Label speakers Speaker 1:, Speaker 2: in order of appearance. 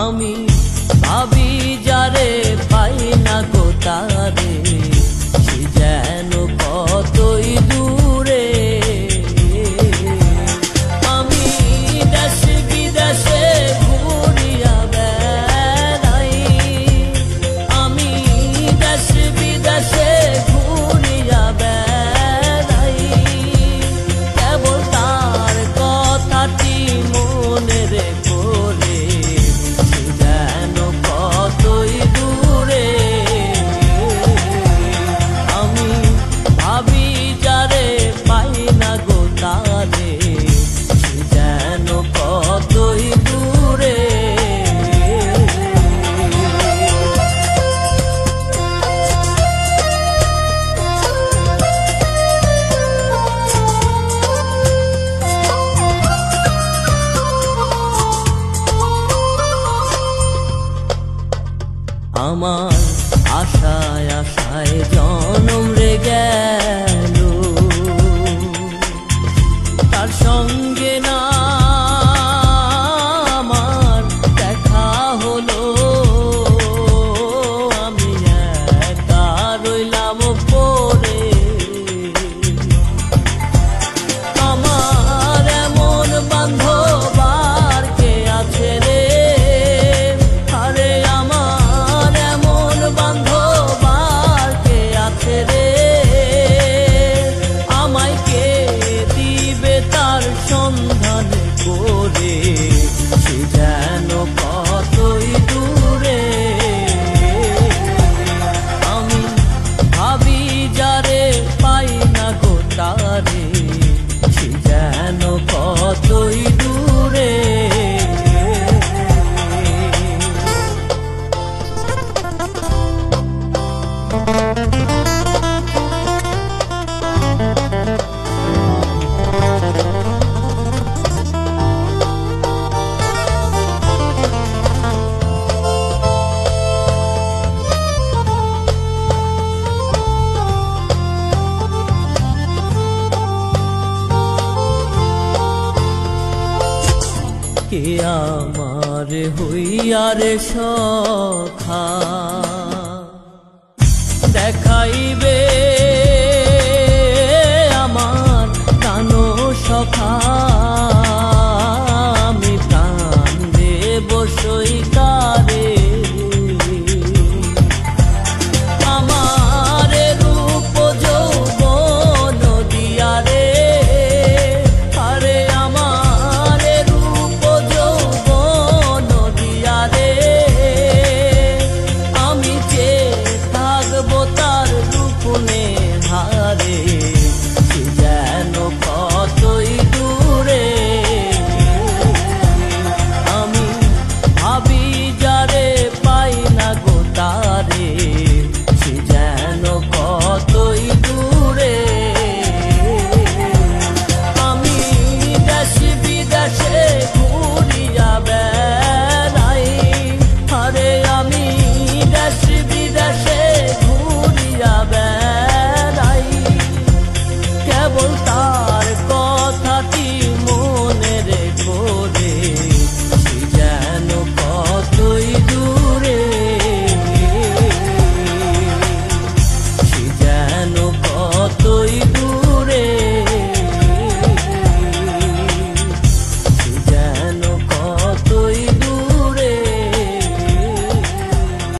Speaker 1: আমি ভাবি যারে পাই না গো তারে, সে যেন কতই দূরে। আমি দেশে বিদেশে ঘুরিয়া বেড়াই, আমি দেশে বিদেশে ঘুরিয়া বেড়াই, কেবল তার কথাটি মনে রেখো রে, সে যেন কতই দূরে। আমি ভাবি যারে পাই না গো তারে, সে যেন কতই দূরে। আমার আশায় আশায় জনম রে গেল, তার সঙ্গে না আমার দেখা হলো। আমি একা রইলাম পড়ে, আমার এমন বান্ধব আর কে আছে রে, আরে আমার এমন বান্ধব আর কে আছে রে, আমায় কে দিবে তার সন্ধান করে, সে যেন কতই দূরে। আমি ভাবি যারে পাই না গো তারে, সে যেন কতই দূরে। কে আমার হইয়ারে সখা দেখাইবে আমার কানো সখা।